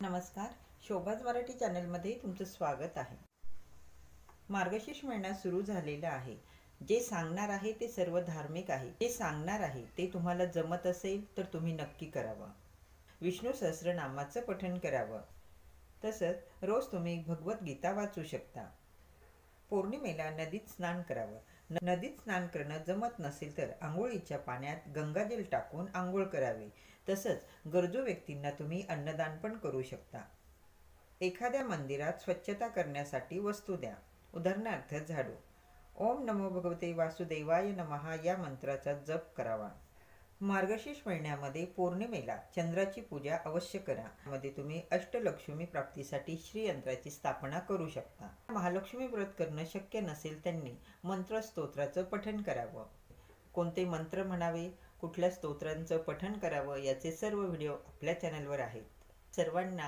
नमस्कार, शोभाज मराठी चॅनलमध्ये तुमचं स्वागत आहे. मार्गशीर्ष महिना सुरू झालेला आहे. जे सांगणार आहे ते सर्व धार्मिक आहे. जे सांगणार आहे ते तुम्हाला जमत असेल तर तुम्ही नक्की करावं. विष्णू सहस्रनामाचं पठण करावं. तसंच रोज तुम्ही भगवद्गीता वाचू शकता. पौर्णिमेला नदीत स्नान करावं. नदीत स्नान करणं जमत नसेल तर आंघोळीच्या पाण्यात गंगाजल टाकून आंघोळ करावी. तसंच गरजू व्यक्तींना तुम्ही अन्नदान पण करू शकता. एखाद्या मंदिरात स्वच्छता करण्यासाठी वस्तू द्या. उदाहरणार्थ झाडू. ओम नमो भगवते वासुदेवाय नमः या मंत्राचा जप करावा. मार्गशीर्ष महिन्यामध्ये पौर्णिमेला चंद्राची पूजा अवश्य करा. मध्ये तुम्ही अष्टलक्ष्मी प्राप्तीसाठी श्रीयंत्राची स्थापना करू शकता. महालक्ष्मी व्रत करणं शक्य नसेल त्यांनी मंत्र स्तोत्राचं पठण करावं. कोणते मंत्र म्हणावे, कुठल्या स्तोत्रांचं पठण करावं याचे सर्व व्हिडिओ आपल्या चॅनलवर आहेत. सर्वांना